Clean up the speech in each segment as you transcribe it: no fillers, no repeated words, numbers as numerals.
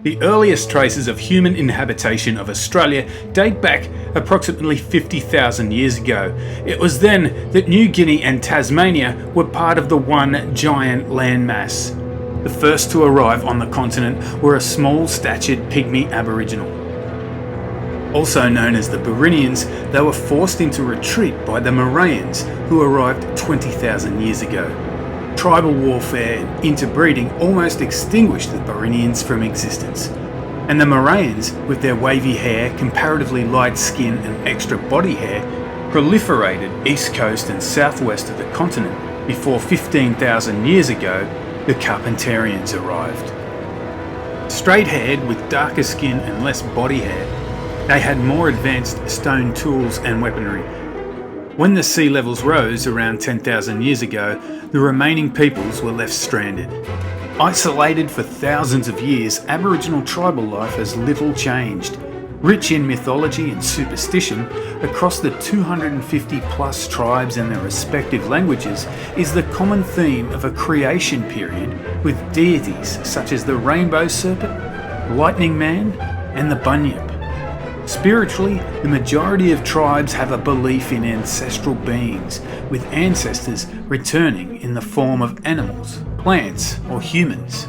The earliest traces of human inhabitation of Australia date back approximately 50,000 years ago. It was then that New Guinea and Tasmania were part of the one giant landmass. The first to arrive on the continent were a small-statured pygmy Aboriginal. Also known as the Barrineans, they were forced into retreat by the Murrayians, who arrived 20,000 years ago. Tribal warfare and interbreeding almost extinguished the Barrineans from existence, and the Murrayians, with their wavy hair, comparatively light skin and extra body hair, proliferated east coast and southwest of the continent before 15,000 years ago the Carpentarians arrived. Straight-haired with darker skin and less body hair, they had more advanced stone tools and weaponry. When the sea levels rose around 10,000 years ago, the remaining peoples were left stranded. Isolated for thousands of years, Aboriginal tribal life has little changed. Rich in mythology and superstition, across the 250 plus tribes and their respective languages is the common theme of a creation period with deities such as the rainbow serpent, lightning man, and the bunyip. Spiritually, the majority of tribes have a belief in ancestral beings, with ancestors returning in the form of animals, plants, or humans.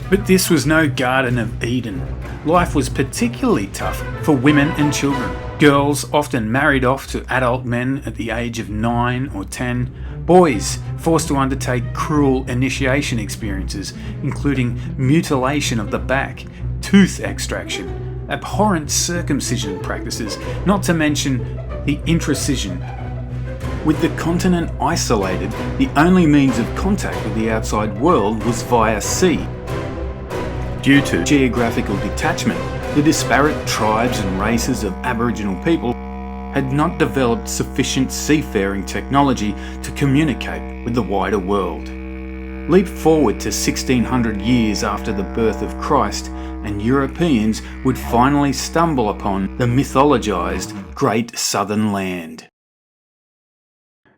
But this was no Garden of Eden. Life was particularly tough for women and children. Girls often married off to adult men at the age of 9 or 10. Boys forced to undertake cruel initiation experiences, including mutilation of the back, tooth extraction, abhorrent circumcision practices, not to mention the introcision. With the continent isolated, the only means of contact with the outside world was via sea. Due to geographical detachment, the disparate tribes and races of Aboriginal people had not developed sufficient seafaring technology to communicate with the wider world. Leap forward to 1600 years after the birth of Christ, and Europeans would finally stumble upon the mythologized Great Southern Land.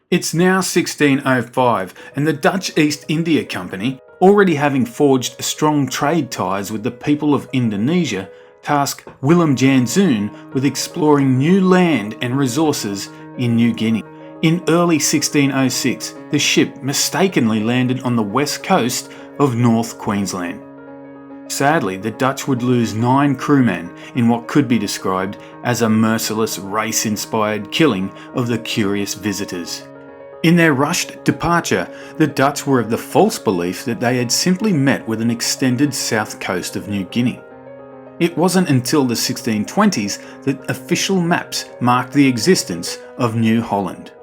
It's now 1605, and the Dutch East India Company, already having forged strong trade ties with the people of Indonesia, tasked Willem Janszoon with exploring new land and resources in New Guinea. In early 1606, the ship mistakenly landed on the west coast of North Queensland. Sadly, the Dutch would lose 9 crewmen in what could be described as a merciless race-inspired killing of the curious visitors. In their rushed departure, the Dutch were of the false belief that they had simply met with an extended south coast of New Guinea. It wasn't until the 1620s that official maps marked the existence of New Holland.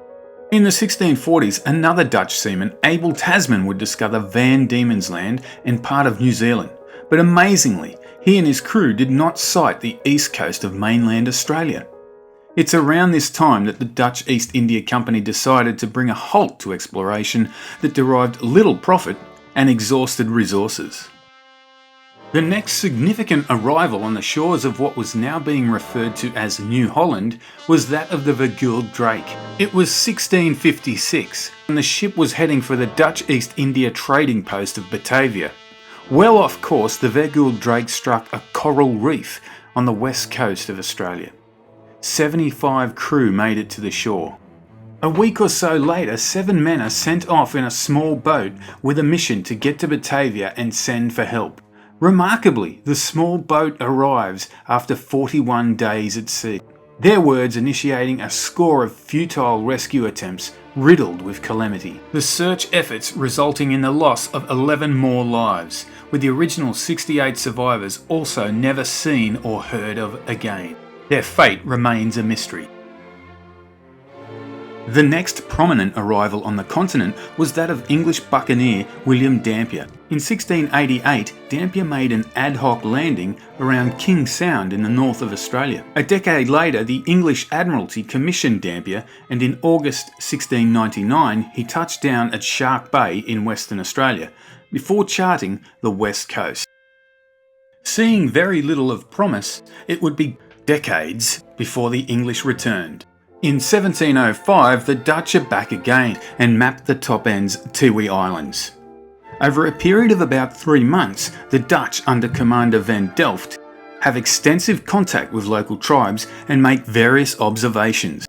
In the 1640s, another Dutch seaman, Abel Tasman, would discover Van Diemen's Land and part of New Zealand, but amazingly, he and his crew did not sight the east coast of mainland Australia. It's around this time that the Dutch East India Company decided to bring a halt to exploration that derived little profit and exhausted resources. The next significant arrival on the shores of what was now being referred to as New Holland was that of the Vergulde Draeck. It was 1656, and the ship was heading for the Dutch East India trading post of Batavia. Well off course, the Vergulde Draeck struck a coral reef on the west coast of Australia. 75 crew made it to the shore. A week or so later, 7 men are sent off in a small boat with a mission to get to Batavia and send for help. Remarkably, the small boat arrives after 41 days at sea. Their words initiating a score of futile rescue attempts riddled with calamity. The search efforts resulting in the loss of 11 more lives, with the original 68 survivors also never seen or heard of again. Their fate remains a mystery. The next prominent arrival on the continent was that of English buccaneer William Dampier. In 1688, Dampier made an ad hoc landing around King Sound in the north of Australia. A decade later, the English Admiralty commissioned Dampier, and in August 1699 he touched down at Shark Bay in Western Australia, before charting the west coast. Seeing very little of promise, it would be decades before the English returned. In 1705, the Dutch are back again and mapped the Top End's Tiwi Islands. Over a period of about 3 months, the Dutch under Commander Van Delft have extensive contact with local tribes and make various observations.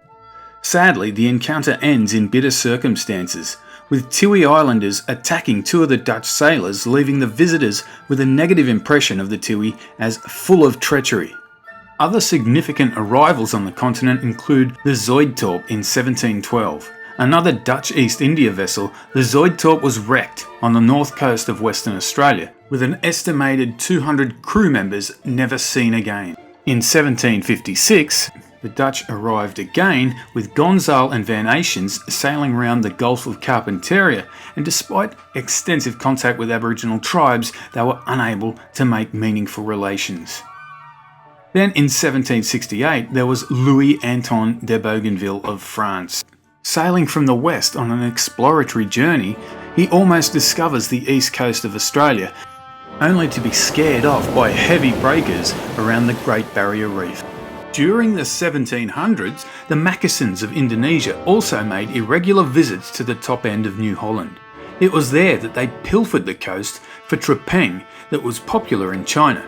Sadly, the encounter ends in bitter circumstances, with Tiwi Islanders attacking 2 of the Dutch sailors, leaving the visitors with a negative impression of the Tiwi as full of treachery. Other significant arrivals on the continent include the Zuytdorp in 1712. Another Dutch East India vessel, the Zuytdorp was wrecked on the north coast of Western Australia, with an estimated 200 crew members never seen again. In 1756, the Dutch arrived again, with Gonzalo and Van Ations sailing around the Gulf of Carpentarians, and despite extensive contact with Aboriginal tribes, they were unable to make meaningful relations. Then in 1768, there was Louis Anton de Bougainville of France. Sailing from the west on an exploratory journey, he almost discovers the east coast of Australia, only to be scared off by heavy breakers around the Great Barrier Reef. During the 1700s, the Maccassans of Indonesia also made irregular visits to the top end of New Holland. It was there that they pilfered the coast for trepang that was popular in China.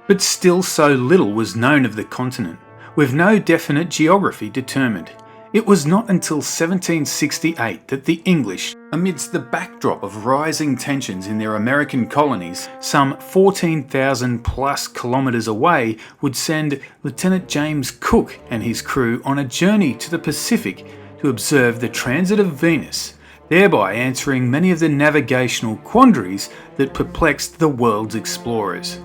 But still so little was known of the continent, with no definite geography determined. It was not until 1768 that the English, amidst the backdrop of rising tensions in their American colonies, some 14,000 plus kilometres away, would send Lieutenant James Cook and his crew on a journey to the Pacific to observe the transit of Venus, thereby answering many of the navigational quandaries that perplexed the world's explorers.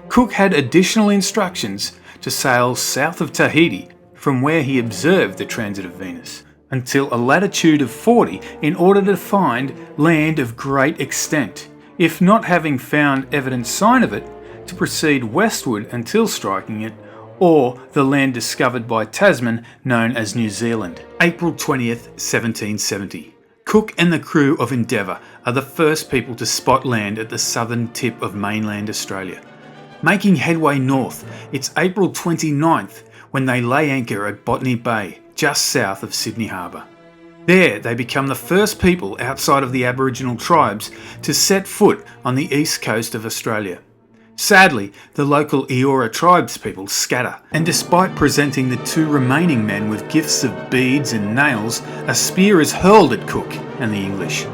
Cook had additional instructions to sail south of Tahiti, from where he observed the transit of Venus, until a latitude of 40 in order to find land of great extent, if not having found evident sign of it, to proceed westward until striking it, or the land discovered by Tasman known as New Zealand. April 20th, 1770. Cook and the crew of Endeavour are the first people to spot land at the southern tip of mainland Australia. Making headway north, it's April 29th when they lay anchor at Botany Bay, just south of Sydney Harbour. There, they become the first people outside of the Aboriginal tribes to set foot on the east coast of Australia. Sadly, the local Eora tribespeople scatter, and despite presenting the 2 remaining men with gifts of beads and nails, a spear is hurled at Cook and the English.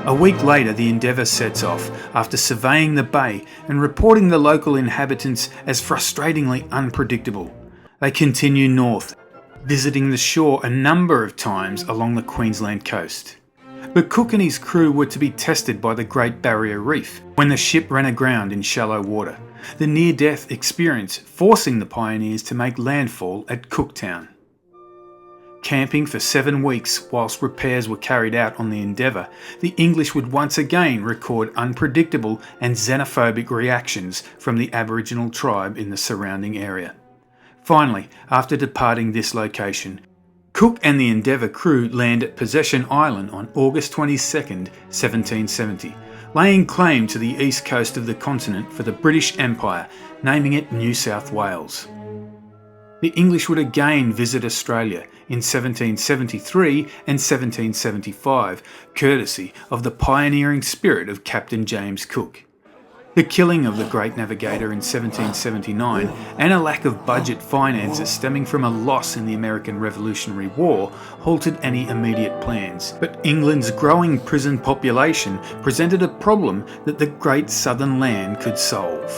A week later, the Endeavour sets off after surveying the bay and reporting the local inhabitants as frustratingly unpredictable. They continue north, visiting the shore a number of times along the Queensland coast. But Cook and his crew were to be tested by the Great Barrier Reef when the ship ran aground in shallow water, the near-death experience forcing the pioneers to make landfall at Cooktown. Camping for 7 weeks whilst repairs were carried out on the Endeavour, the English would once again record unpredictable and xenophobic reactions from the Aboriginal tribe in the surrounding area. Finally, after departing this location, Cook and the Endeavour crew land at Possession Island on August 22, 1770, laying claim to the east coast of the continent for the British Empire, naming it New South Wales. The English would again visit Australia in 1773 and 1775, courtesy of the pioneering spirit of Captain James Cook. The killing of the great navigator in 1779 and a lack of budget finances stemming from a loss in the American Revolutionary War halted any immediate plans. But England's growing prison population presented a problem that the Great Southern Land could solve.